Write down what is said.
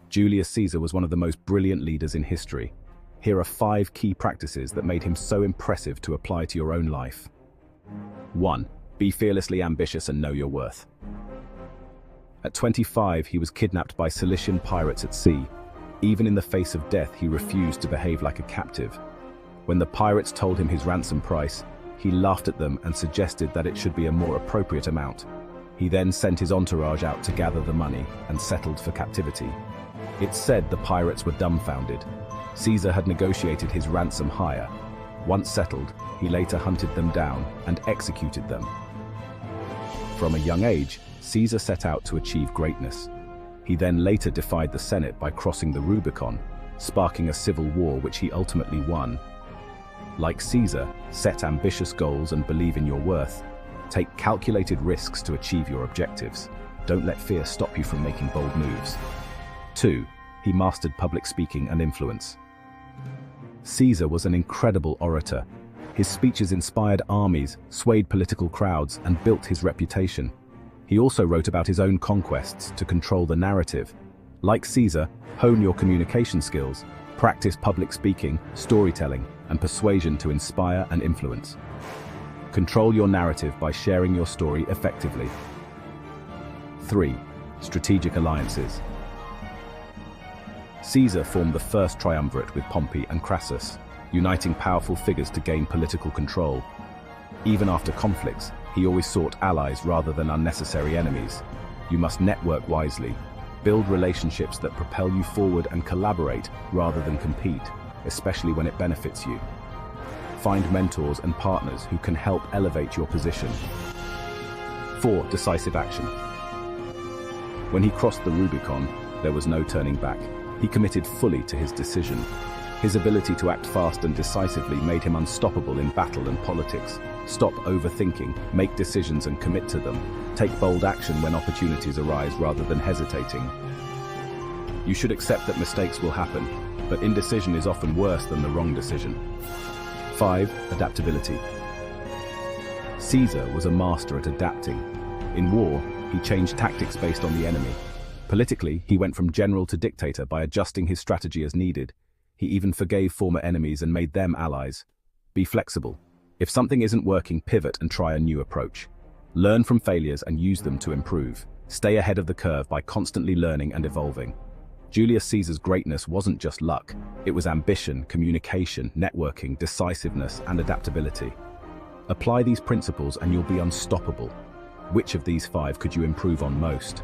Julius Caesar was one of the most brilliant leaders in history. Here are 5 key practices that made him so impressive to apply to your own life. 1. Be fearlessly ambitious and know your worth. At 25, he was kidnapped by Cilician pirates at sea. Even in the face of death, he refused to behave like a captive. When the pirates told him his ransom price, he laughed at them and suggested that it should be a more appropriate amount. He then sent his entourage out to gather the money and settled for captivity. It's said the pirates were dumbfounded. Caesar had negotiated his ransom higher. Once settled, he later hunted them down and executed them. From a young age, Caesar set out to achieve greatness. He then later defied the Senate by crossing the Rubicon, sparking a civil war which he ultimately won. Like Caesar, set ambitious goals and believe in your worth. Take calculated risks to achieve your objectives. Don't let fear stop you from making bold moves. 2. He mastered public speaking and influence. Caesar was an incredible orator. His speeches inspired armies, swayed political crowds, and built his reputation. He also wrote about his own conquests to control the narrative. Like Caesar, hone your communication skills, practice public speaking, storytelling, and persuasion to inspire and influence. Control your narrative by sharing your story effectively. 3. Strategic alliances. Caesar formed the first triumvirate with Pompey and Crassus, uniting powerful figures to gain political control. Even after conflicts, he always sought allies rather than unnecessary enemies. You must network wisely, build relationships that propel you forward, and collaborate rather than compete, especially when it benefits you. Find mentors and partners who can help elevate your position. 4. Decisive action. When he crossed the Rubicon, there was no turning back. He committed fully to his decision. His ability to act fast and decisively made him unstoppable in battle and politics. Stop overthinking, make decisions and commit to them. Take bold action when opportunities arise rather than hesitating. You should accept that mistakes will happen, but indecision is often worse than the wrong decision. 5. Adaptability. Caesar was a master at adapting. In war, he changed tactics based on the enemy. Politically, he went from general to dictator by adjusting his strategy as needed. He even forgave former enemies and made them allies. Be flexible. If something isn't working, pivot and try a new approach. Learn from failures and use them to improve. Stay ahead of the curve by constantly learning and evolving. Julius Caesar's greatness wasn't just luck. It was ambition, communication, networking, decisiveness, and adaptability. Apply these principles and you'll be unstoppable. Which of these 5 could you improve on most?